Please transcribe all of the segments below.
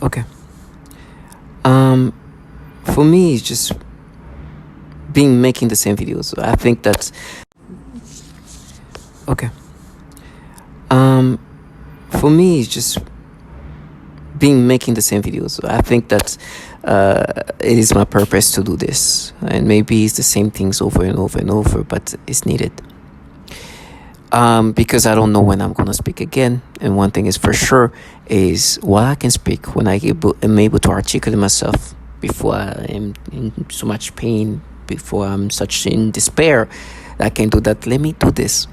Okay. Um, for me, it's just being making the same videos. I think that's okay. Um, for me, it's just being making the same videos. I think that it is my purpose to do this, and maybe it's the same things over and over and over, but it's needed. Because I don't know when I'm gonna speak again, and one thing is for sure is while I can speak, when am able to articulate myself before I am in so much pain, before I'm such in despair, I can do that. Let me do this,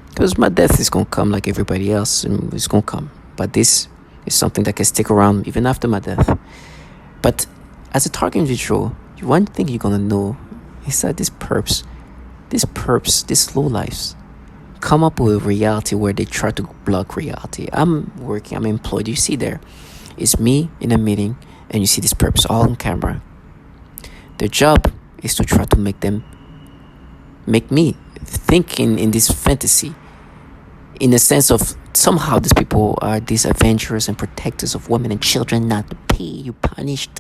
because my death is gonna come like everybody else, and it's gonna come. But this is something that can stick around even after my death. But as a target individual, one thing you're gonna know is that these low lives come up with a reality where they try to block reality. I'm employed. You see there, it's me in a meeting, and you see this perps all on camera. Their job is to try to make me think in this fantasy, in the sense of somehow these people are these avengers and protectors of women and children, not to pay you punished.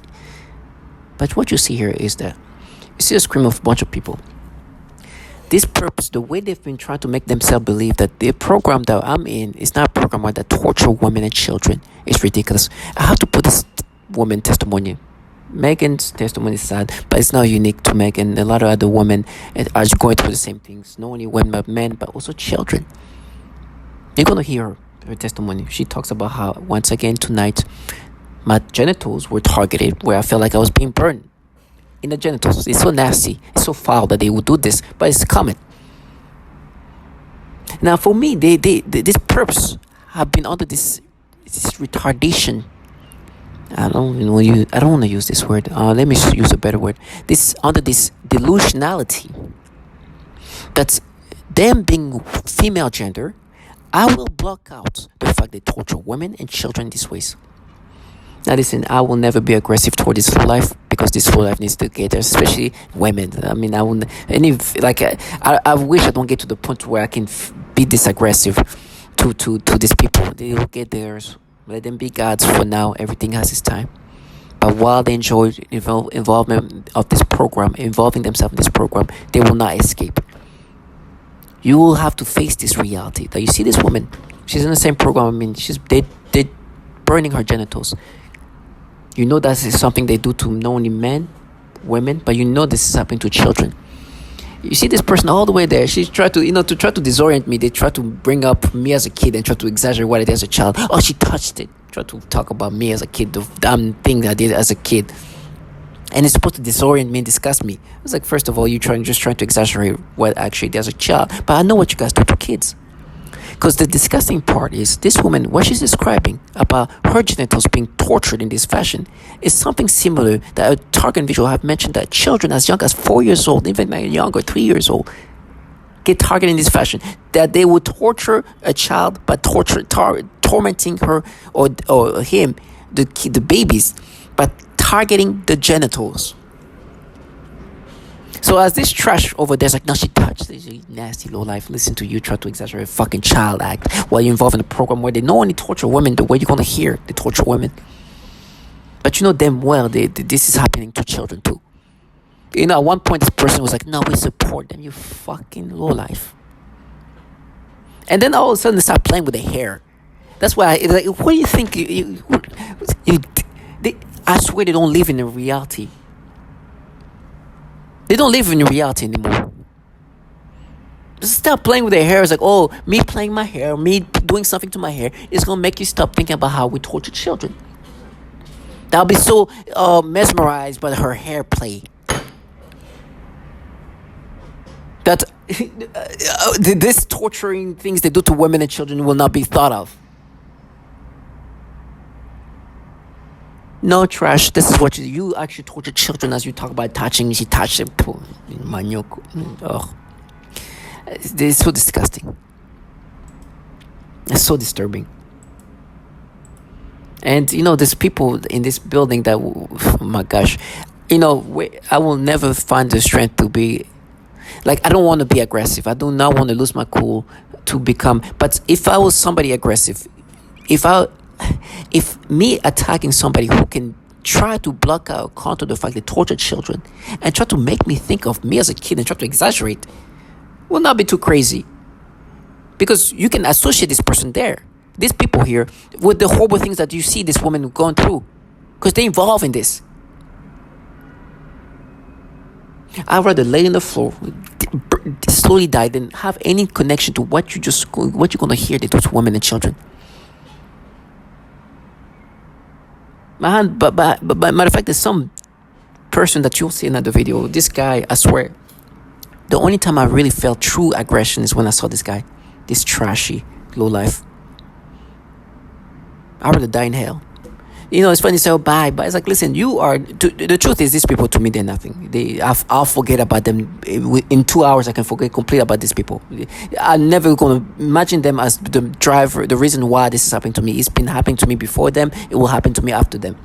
But what you see here is that you see a scream of a bunch of people. This purpose, the way they've been trying to make themselves believe that the program that I'm in is not a program that torture women and children, is ridiculous. I have to put this woman testimony. Megan's testimony is sad, but it's not unique to Megan. A lot of other women are going through the same things. Not only women, but men, but also children. You're going to hear her testimony. She talks about how, once again, tonight, my genitals were targeted, where I felt like I was being burned in the genitals. It's so nasty, it's so foul that they would do this, but it's common. Now, for me, this perps have been under this retardation. I don't want to use this word. Let me use a better word. Under this delusionality. That's them being female gender. I will block out the fact they torture women and children these ways. Now listen, I will never be aggressive toward this whole life, because this whole life needs to get there, especially women. I mean, I wish I don't get to the point where I can be this aggressive to these people. They will get theirs. Let them be gods for now. Everything has its time. But while they enjoy involvement of this program, involving themselves in this program, they will not escape. You will have to face this reality that you see this woman. She's in the same program. I mean, they burning her genitals. You know that is something they do to not only men, women, but you know this is happening to children. You see this person all the way there. She tried to disorient me. They try to bring up me as a kid and try to exaggerate what I did as a child. Oh, she touched it. Try to talk about me as a kid, the damn thing I did as a kid. And it's supposed to disorient me and disgust me. I was like, first of all, you're just trying to exaggerate what I actually did as a child. But I know what you guys do to kids. Because the disgusting part is this woman, what she's describing about her genitals being tortured in this fashion, is something similar that a target individual have mentioned, that children as young as 4 years old, even younger, 3 years old, get targeted in this fashion. That they would torture a child by tormenting her or him, the babies, by targeting the genitals. So as this trash over there's like, no, she touched this nasty low life. Listen to you try to exaggerate fucking child act while you're involved in a program where they not only torture women the way you're gonna hear they torture women, but you know damn well this is happening to children too. You know, at one point this person was like, no, we support them. You fucking low life. And then all of a sudden they start playing with the hair. That's why what do you think? I swear they don't live in a reality. They don't live in reality anymore. Just stop playing with their hair. It's like, oh, me playing my hair, me doing something to my hair is going to make you stop thinking about how we torture children. I'll be so mesmerized by her hair play that this torturing things they do to women and children will not be thought of. No, trash. This is what you actually torture children as you talk about touching. She touched it. Oh, it's so disgusting. It's so disturbing. And you know, there's people in this building that, oh my gosh, you know, I will never find the strength to be like, I don't want to be aggressive. I do not want to lose my cool to become. But if I was somebody aggressive, if I if me attacking somebody who can try to block out, counter the fact they torture children, and try to make me think of me as a kid and try to exaggerate, will not be too crazy. Because you can associate this person there, these people here, with the horrible things that you see this woman going through. Because they involved in this. I'd rather lay on the floor, slowly die, than have any connection to what you're going to hear to those women and children. But matter of fact, there's some person that you'll see in the video. This guy, I swear, the only time I really felt true aggression is when I saw this guy, this trashy lowlife. I'd rather die in hell. You know, it's funny to say, oh, bye. But it's like, listen, the truth is, these people, to me, they're nothing. I'll forget about them. In 2 hours, I can forget completely about these people. I'm never going to imagine them as the driver, the reason why this is happening to me. It's been happening to me before them. It will happen to me after them.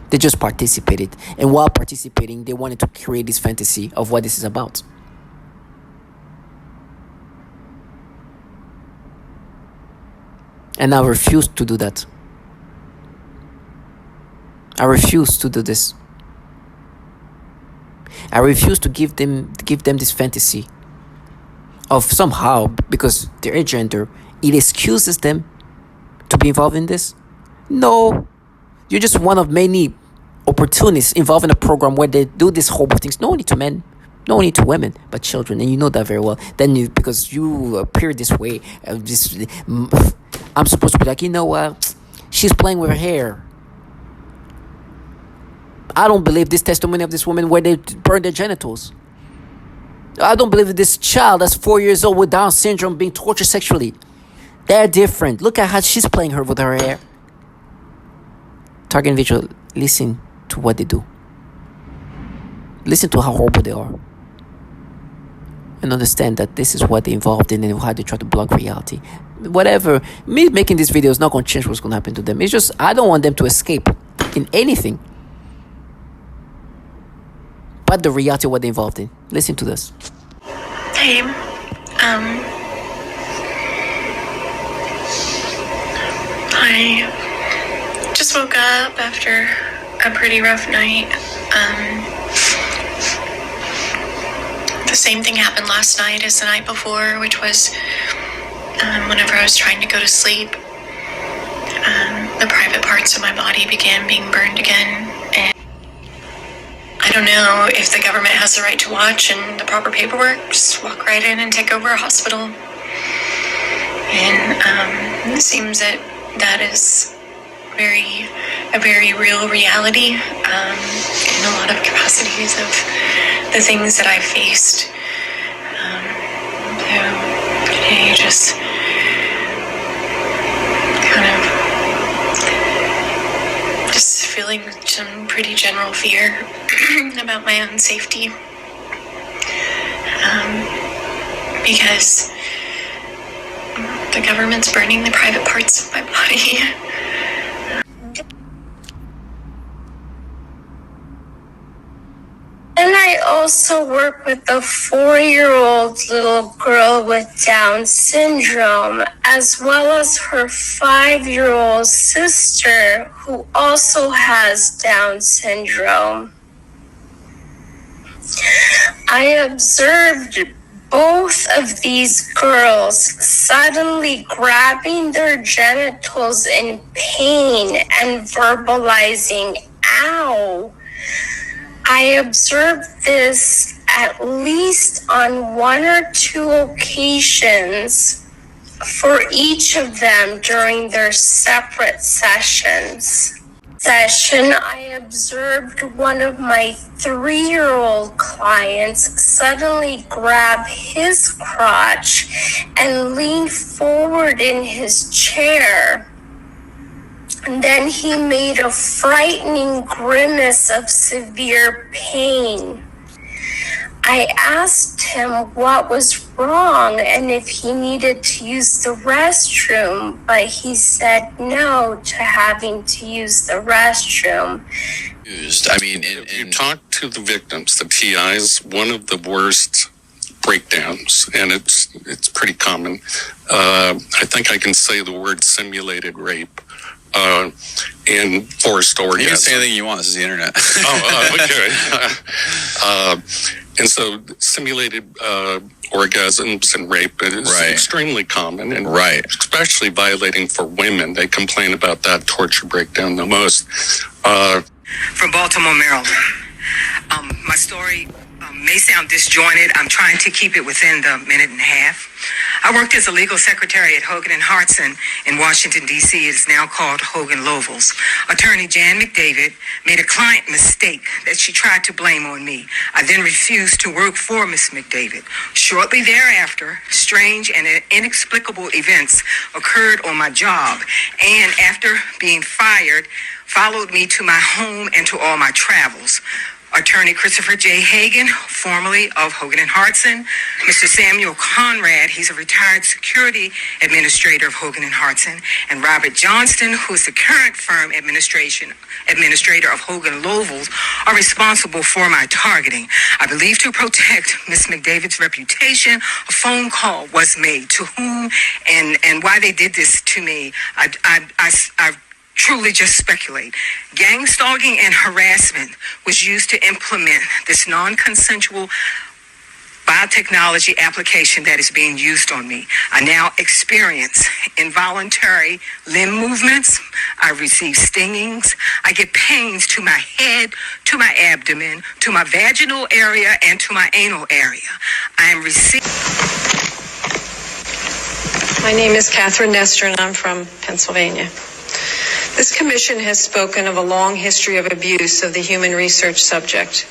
They just participated. And while participating, they wanted to create this fantasy of what this is about. And I refuse to do that. I refuse to do this. I refuse to give them this fantasy of somehow, because their gender, it excuses them to be involved in this. No, you're just one of many opportunists involved in a program where they do these horrible things. No only to men, no only to women, but children, and you know that very well. Then because you appear this way, I'm supposed to be like, you know what? She's playing with her hair. I don't believe this testimony of this woman where they burned their genitals. I don't believe this child that's 4 years old with Down syndrome being tortured sexually. They're different. Look at how she's playing her with her hair. Target individual, listen to what they do. Listen to how horrible they are. And understand that this is what they're involved in and how they try to block reality. Whatever. Me making this video is not going to change what's going to happen to them. It's just, I don't want them to escape in anything but the reality of what they're involved in. Listen to this. Hey, I just woke up after a pretty rough night. The same thing happened last night as the night before, which was whenever I was trying to go to sleep, the private parts of my body began being burned again. And I don't know if the government has the right to watch and the proper paperwork. Just walk right in and take over a hospital. And it seems that is a very real reality in a lot of capacities of the things that I've faced. So today, just kind of just feeling some pretty general fear about my own safety, because the government's burning the private parts of my body. And I also work with a 4-year-old little girl with Down syndrome, as well as her 5-year-old sister, who also has Down syndrome. I observed both of these girls suddenly grabbing their genitals in pain and verbalizing, "Ow." I observed this at least on 1 or 2 occasions for each of them during their separate sessions. I observed one of my 3-year-old clients suddenly grab his crotch and lean forward in his chair. And then he made a frightening grimace of severe pain. I asked him what was wrong and if he needed to use the restroom, but he said no to having to use the restroom. I mean, and you talk to the victims, the PIs, one of the worst breakdowns, and it's pretty common. I think I can say the word simulated rape. and forced orgasm. You can say anything you want. This is the internet. Okay. And so simulated orgasms and rape is extremely common, and especially violating for women. They complain about that torture breakdown the most. From Baltimore, Maryland. My story may sound disjointed. I'm trying to keep it within the minute and a half. I worked as a legal secretary at Hogan & Hartson in Washington, D.C. It is now called Hogan Lovells. Attorney Jan McDavid made a client mistake that she tried to blame on me. I then refused to work for Miss McDavid. Shortly thereafter, strange and inexplicable events occurred on my job, and after being fired, followed me to my home and to all my travels. Attorney Christopher J. Hagan, formerly of Hogan & Hartson. Mr. Samuel Conrad, he's a retired security administrator of Hogan & Hartson. And Robert Johnston, who is the current firm administrator of Hogan Lovells, are responsible for my targeting. I believe to protect Miss McDavid's reputation, a phone call was made. To whom and why they did this to me, I truly just speculate. Gang stalking and harassment was used to implement this non-consensual biotechnology application that is being used on me. I now experience involuntary limb movements. I receive stingings. I get pains to my head, to my abdomen, to my vaginal area, and to my anal area. I am receiving... My name is Catherine Nestor, and I'm from Pennsylvania. This commission has spoken of a long history of abuse of the human research subject.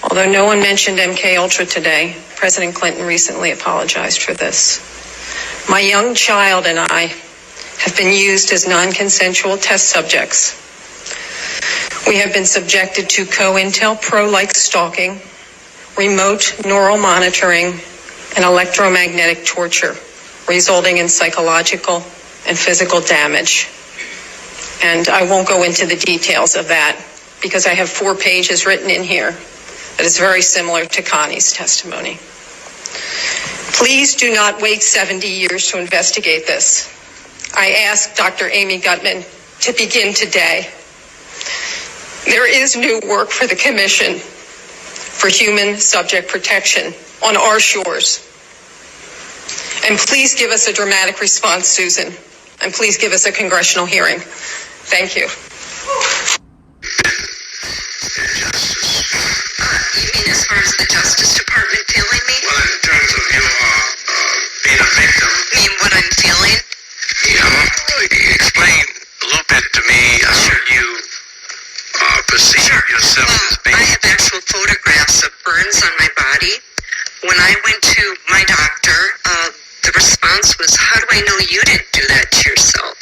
Although no one mentioned MKUltra today, President Clinton recently apologized for this. My young child and I have been used as non-consensual test subjects. We have been subjected to COINTELPRO-like stalking, remote neural monitoring, and electromagnetic torture, resulting in psychological and physical damage. And I won't go into the details of that because I have 4 pages written in here that is very similar to Connie's testimony. Please do not wait 70 years to investigate this. I ask Dr. Amy Gutman to begin today. There is new work for the Commission for Human Subject Protection on our shores. And please give us a dramatic response, Susan. And please give us a congressional hearing. Thank you. You mean as far as the Justice Department feeling me? Well, in terms of you being a victim. You mean what I'm feeling? Yeah, explain a little bit to me how you perceive yourself as being. I have actual photographs of burns on my body. When I went to my doctor, the response was, how do I know you didn't do that to yourself?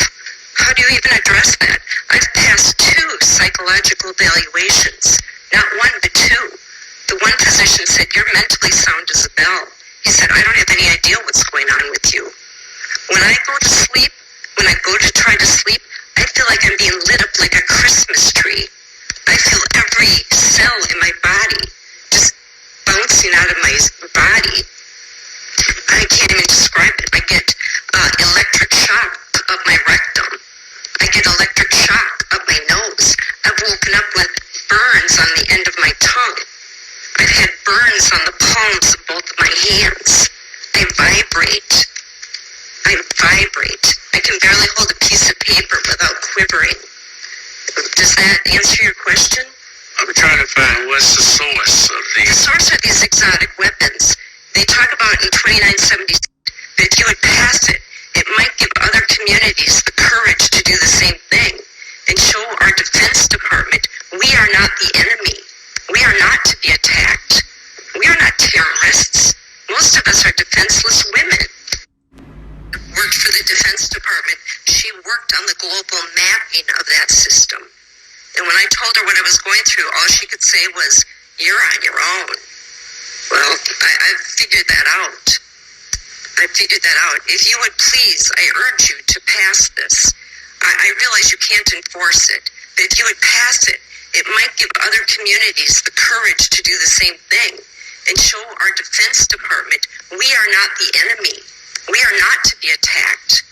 How do you even address that? I've passed 2 psychological evaluations, not 1 but 2. The one physician said, you're mentally sound as a bell. He said, I don't have any idea what's going on with you. When I go to sleep, when I go to try to sleep, I feel like I'm being lit up like a Christmas tree. I feel every cell in my body just bouncing out of my body. I can't even describe it. I get electric shock of my rectum. I get electric shock of my nose. I've woken up with burns on the end of my tongue. I've had burns on the palms of both of my hands. I vibrate. I can barely hold a piece of paper without quivering. Does that answer your question? I'm trying to find what's the source of these. The source are these exotic weapons. They talk about in 2976 that if you would pass it, it might give other communities the courage to do the same thing and show our Defense Department we are not the enemy. We are not to be attacked. We are not terrorists. Most of us are defenseless women. Worked for the Defense Department. She worked on the global mapping of that system. And when I told her what I was going through, all she could say was, you're on your own. Well, I figured that out. If you would please, I urge you to pass this. I realize you can't enforce it, but if you would pass it, it might give other communities the courage to do the same thing and show our Defense Department we are not the enemy. We are not to be attacked.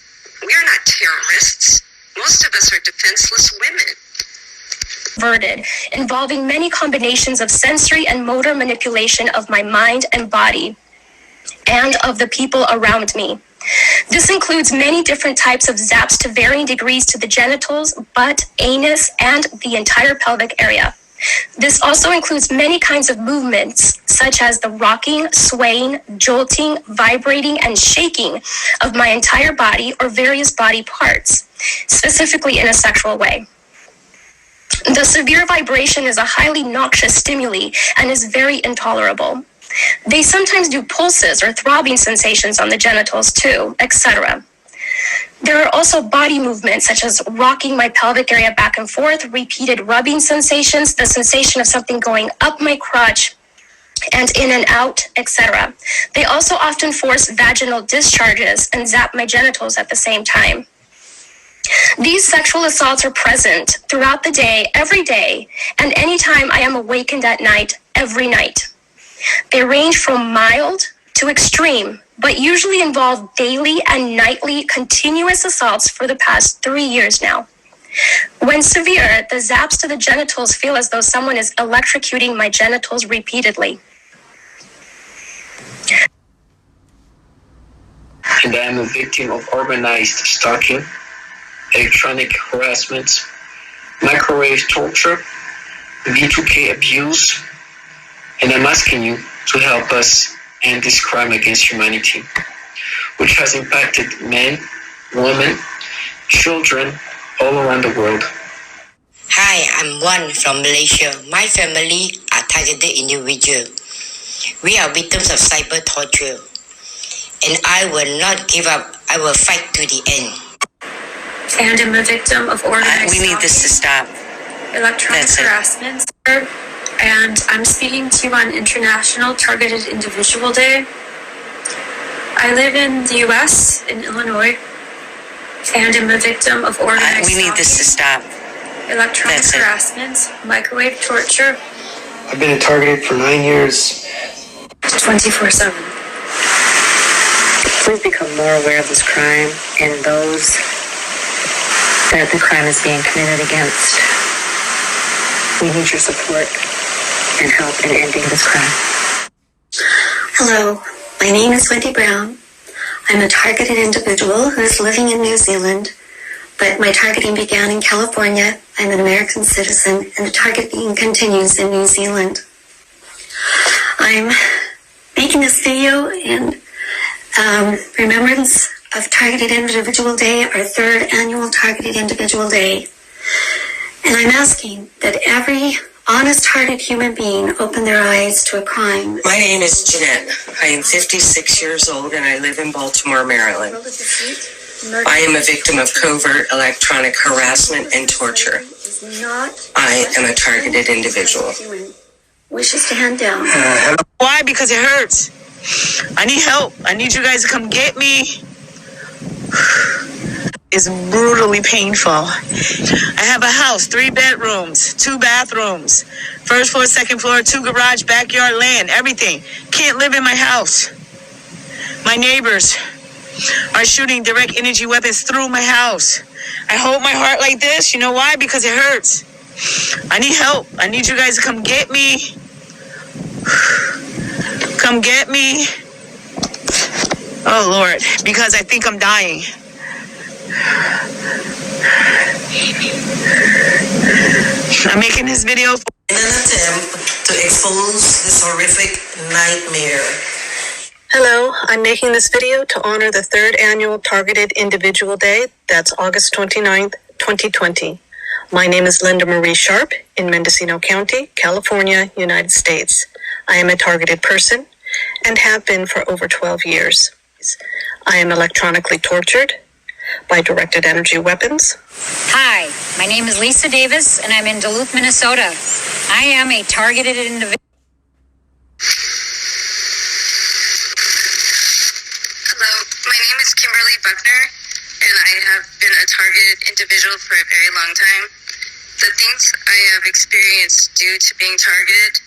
We are not terrorists. Most of us are defenseless women. Inverted, involving many combinations of sensory and motor manipulation of my mind and body, and of the people around me. This includes many different types of zaps to varying degrees to the genitals, butt, anus, and the entire pelvic area. This also includes many kinds of movements, such as the rocking, swaying, jolting, vibrating, and shaking of my entire body or various body parts, specifically in a sexual way. The severe vibration is a highly noxious stimuli and is very intolerable. They sometimes do pulses or throbbing sensations on the genitals too, etc. There are also body movements such as rocking my pelvic area back and forth, repeated rubbing sensations, the sensation of something going up my crotch and in and out, etc. They also often force vaginal discharges and zap my genitals at the same time. These sexual assaults are present throughout the day, every day, and anytime I am awakened at night, every night. They range from mild to extreme, but usually involve daily and nightly continuous assaults for the past 3 years now. When severe, the zaps to the genitals feel as though someone is electrocuting my genitals repeatedly. And I am a victim of organized stalking, electronic harassment, microwave torture, V2K abuse, and I'm asking you to help us end this crime against humanity, which has impacted men, women, children all around the world. Hi, I'm Wan from Malaysia. My family are targeted individuals. We are victims of cyber torture. And I will not give up. I will fight to the end. And I'm a victim of organized We need this to stop. electronic harassment. And I'm speaking to you on International Targeted Individual Day. I live in the U.S., in Illinois, and I'm a victim of organized We need this to stop. electronic harassment, microwave torture. I've been targeted for 9 years. 24/7. Please become more aware of this crime and those that the crime is being committed against. We need your support and help in ending this crime. Hello, my name is Wendy Brown. I'm a targeted individual who is living in New Zealand, but my targeting began in California. I'm an American citizen, and the targeting continues in New Zealand. I'm making this video in remembrance of Targeted Individual Day, our third annual Targeted Individual Day. And I'm asking that every honest-hearted human being open their eyes to a crime. My name is Jeanette. I am 56 years old and I live in Baltimore, Maryland. I am a victim of covert electronic harassment and torture. I am a targeted individual. Wishes to hand down. Why? Because it hurts. I need help. I need you guys to come get me. It's brutally painful. I have a house, 3 bedrooms, 2 bathrooms, first floor, second floor, 2 garage, backyard, land, everything. Can't live in my house. My neighbors are shooting direct energy weapons through my house. I hold my heart like this. You know why? Because it hurts. I need help. I need you guys to come get me. Come get me. Oh, Lord, because I think I'm dying. I'm making this video In an attempt to expose this horrific nightmare. Hello, I'm making this video to honor the third annual Targeted Individual Day. That's August 29th, 2020. My name is Linda Marie Sharp in Mendocino County, California, United States. I am a targeted person and have been for over 12 years. I am electronically tortured by directed energy weapons. Hi, my name is Lisa Davis and I'm in Duluth, Minnesota. I am a targeted individual. Hello, my name is Kimberly Buckner, and I have been a targeted individual for a very long time. The things I have experienced due to being targeted,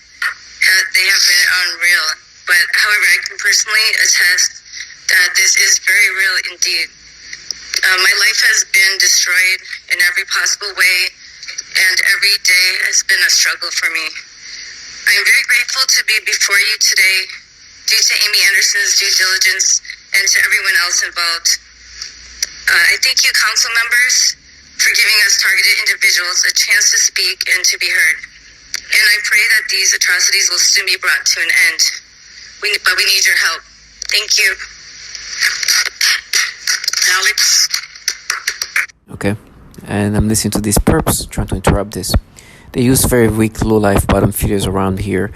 they have been unreal. But however, I can personally attest that this is very real indeed. My life has been destroyed in every possible way, and every day has been a struggle for me. I am very grateful to be before you today due to Amy Anderson's due diligence and to everyone else involved. I thank you, council members, for giving us targeted individuals a chance to speak and to be heard. And I pray that these atrocities will soon be brought to an end. But we need your help. Thank you. Alex. Okay, and I'm listening to this purpose, trying to interrupt this. They use very weak, low-life bottom feeders around here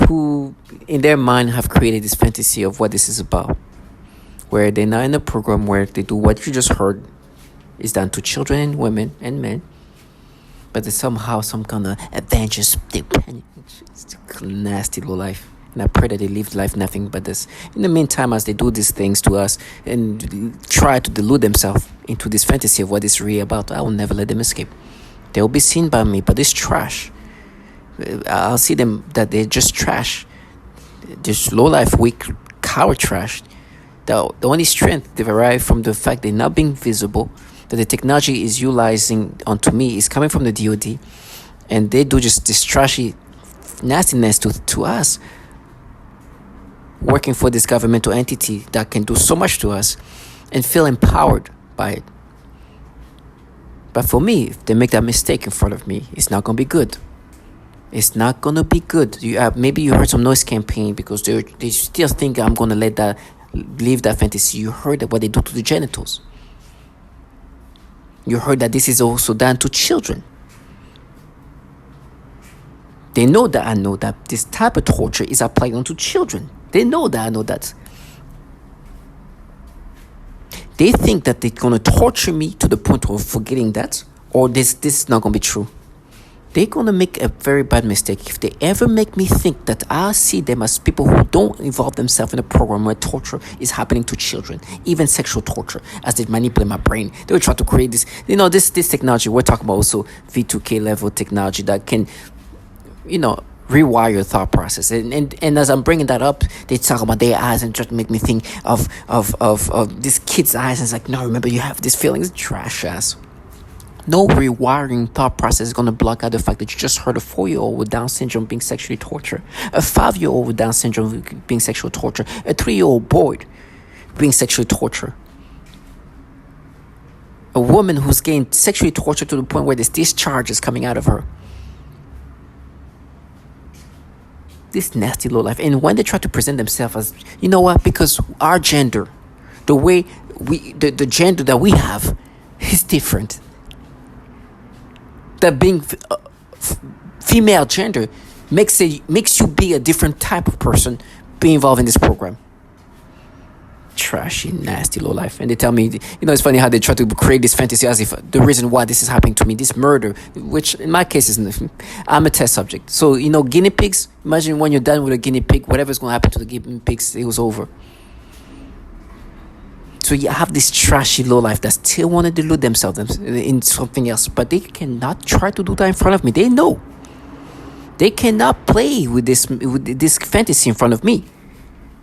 who, in their mind, have created this fantasy of what this is about, where they're not in a program where they do what you just heard is done to children and women and men, but there's somehow some kind of advantages. It's a nasty low life. And I pray that they live life nothing but this. In the meantime, as they do these things to us and try to delude themselves into this fantasy of what it's really about, I will never let them escape. They will be seen by me, but this trash, I'll see them that they're just trash. This low-life, weak, coward trash. The only strength they derive from the fact they're not being visible, that the technology is utilizing onto me is coming from the DOD, and they do just this trashy nastiness to us, working for this governmental entity that can do so much to us and feel empowered by it. But for me, if they make that mistake in front of me, it's not going to be good. It's not going to be good. Maybe you heard some noise campaign because they still think I'm going to leave that fantasy. You heard what they do to the genitals. You heard that this is also done to children. They know that I know that this type of torture is applied onto children. They know that I know that. They think that they're going to torture me to the point of forgetting that, or this is not going to be true. They're going to make a very bad mistake if they ever make me think that I see them as people who don't involve themselves in a program where torture is happening to children, even sexual torture, as they manipulate my brain. They will try to create this, this technology. We're talking about also V2K level technology that can, rewire your thought process. And as I'm bringing that up, they talk about their eyes and try to make me think of this kid's eyes. And it's like, no, remember, you have these feelings. Trash ass. No rewiring thought process is going to block out the fact that you just heard a 4-year-old with Down syndrome being sexually tortured, a 5-year-old with Down syndrome being sexually tortured, a 3-year-old boy being sexually tortured, a woman who's getting sexually tortured to the point where there's discharges coming out of her. This nasty low life. And when they try to present themselves as, you know what, because our gender, the way the gender that we have is different. That being female gender makes you be a different type of person, be involved in this program. Trashy, nasty low life. And they tell me, it's funny how they try to create this fantasy as if the reason why this is happening to me, this murder, which in my case I'm a test subject. So, guinea pigs, imagine when you're done with a guinea pig, whatever's going to happen to the guinea pigs, it was over. So you have this trashy low life that still want to delude themselves in something else, but they cannot try to do that in front of me. They know. They cannot play with this fantasy in front of me.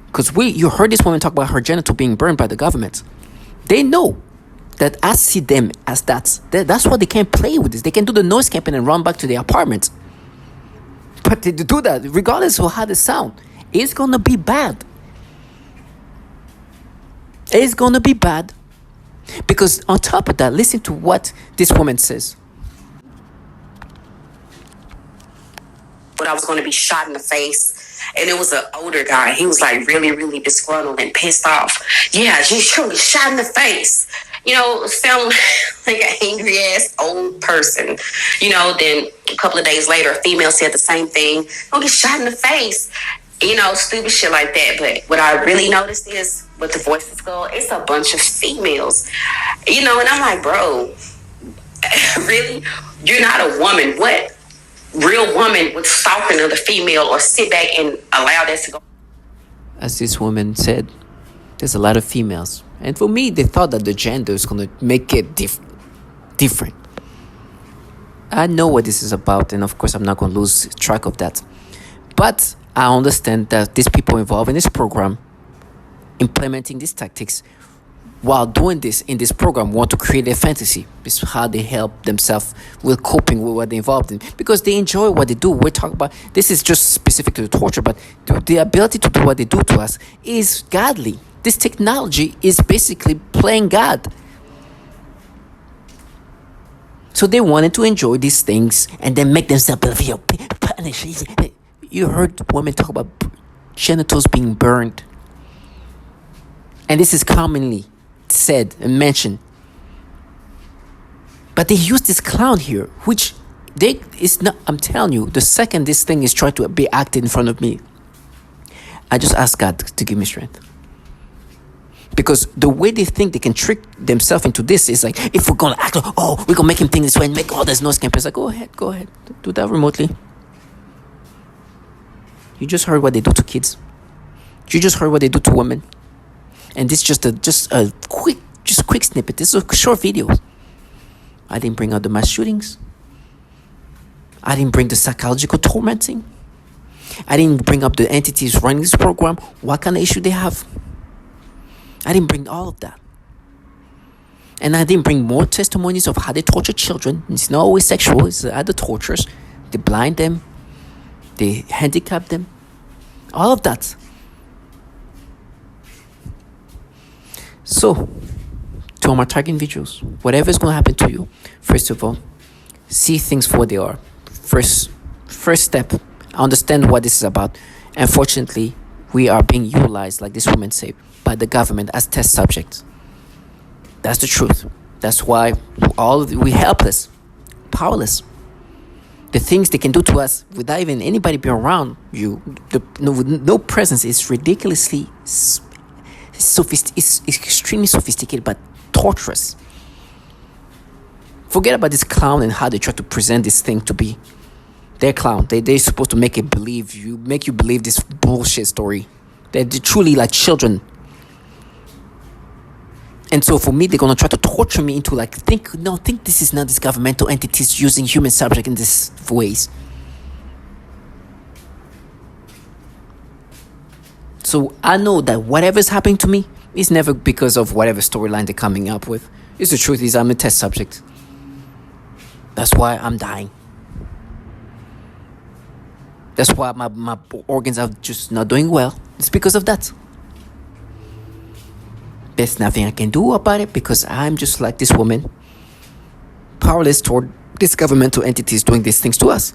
Because you heard this woman talk about her genital being burned by the government. They know that I see them as that. That's why they can't play with this. They can do the noise campaign and run back to their apartment. But they do that, regardless of how they sound, it's going to be bad. It's going to be bad. Because on top of that, listen to what this woman says. But I was going to be shot in the face. And it was an older guy. He was like really, really disgruntled and pissed off. Yeah, she's surely shot in the face. Sound like an angry ass old person. Then a couple of days later, a female said the same thing. Don't get shot in the face. Stupid shit like that. But what I really noticed is with the Voices Girl, it's a bunch of females. And I'm like, bro, really? You're not a woman. What real woman would stalk another female or sit back and allow that to go? As this woman said, there's a lot of females. And for me, they thought that the gender is going to make it different. I know what this is about, and of course, I'm not going to lose track of that. But I understand that these people involved in this program, implementing these tactics, while doing this in this program, want to create a fantasy. This is how they help themselves with coping with what they're involved in, because they enjoy what they do. We're talking about, this is just specific to the torture, but the ability to do what they do to us is godly. This technology is basically playing God. So they wanted to enjoy these things and then make themselves punish. You heard women talk about genitals being burned. And this is commonly said and mentioned. But they use this clown here, which it's not, I'm telling you, the second this thing is trying to be acted in front of me, I just ask God to give me strength. Because the way they think they can trick themselves into this is like, if we're going to act, we're going to make him think this way and make all this noise campaign. It's like, go ahead. Do that remotely. You just heard what they do to kids. You just heard what they do to women. And this is just a quick snippet. This is a short video. I didn't bring out the mass shootings. I didn't bring the psychological tormenting. I didn't bring up the entities running this program. What kind of issue they have. I didn't bring all of that. And I didn't bring more testimonies of how they torture children. It's not always sexual. It's other tortures. They blind them. They handicap them. All of that. So, to all my target individuals, whatever is going to happen to you, first of all, see things for what they are. First step, understand what this is about. Unfortunately, we are being utilized, like this woman said, by the government as test subjects. That's the truth. That's why we helpless, powerless. The things they can do to us without even anybody being around you, with no presence, is ridiculously it's extremely sophisticated but torturous. Forget about this clown and how they try to present this thing to be their clown. They're supposed to make you believe this bullshit story. They're truly like children. And so for me, they're gonna try to torture me into think this is not this governmental entities using human subject in this ways. So I know that whatever is happening to me is never because of whatever storyline they're coming up with. It's the truth is I'm a test subject. That's why I'm dying. That's why my organs are just not doing well. It's because of that. There's nothing I can do about it because I'm just like this woman, powerless toward these governmental entities doing these things to us.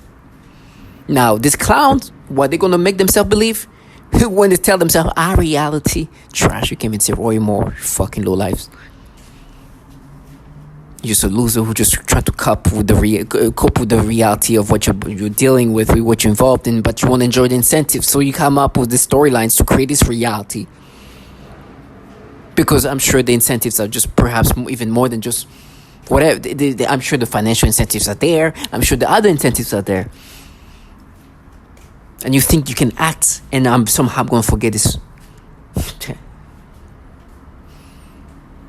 Now, these clowns, what they're going to make themselves believe when they tell themselves our reality, trash. You can't even say Roy Moore, fucking lowlifes. You're just a loser who just try to cope with the reality of what you're dealing with what you're involved in, but you want to enjoy the incentives. So you come up with the storylines to create this reality. Because I'm sure the incentives are just perhaps even more than just whatever. I'm sure the financial incentives are there. I'm sure the other incentives are there. And you think you can act, and I'm somehow going to forget this. It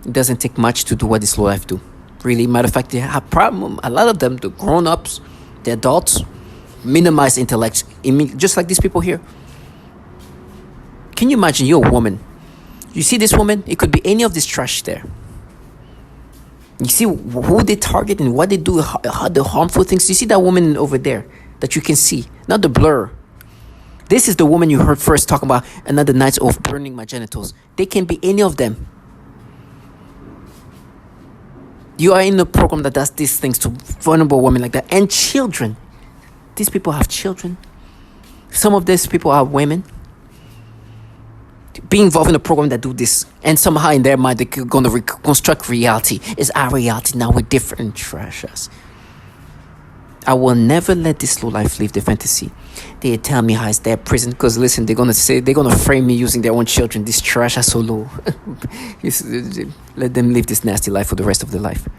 doesn't take much to do what this lowlife do. Really, matter of fact, they have problem. A lot of them, the grown-ups, the adults, minimize intellect, just like these people here. Can you imagine you're a woman? You see this woman? It could be any of this trash there. You see who they target and what they do, how the harmful things. You see that woman over there that you can see, not the blur. This is the woman you heard first talking about another night of burning my genitals. They can be any of them. You are in a program that does these things to vulnerable women like that. And children. These people have children. Some of these people are women. Be involved in a program that do this. And somehow in their mind, they're going to reconstruct reality. It's our reality. Now we're different. Trash us. I will never let this low life leave the fantasy. They tell me how it's their prison. Because listen, they're going to frame me using their own children. This trash are so low. Let them live this nasty life for the rest of their life.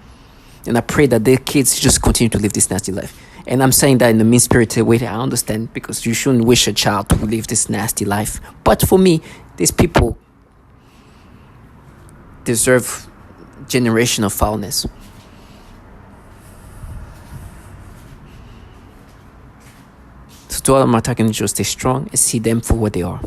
And I pray that their kids just continue to live this nasty life. And I'm saying that in a mean-spirited way. I understand. Because you shouldn't wish a child to live this nasty life. But for me, these people deserve generational foulness. So to all of my talking angels, stay strong and see them for what they are.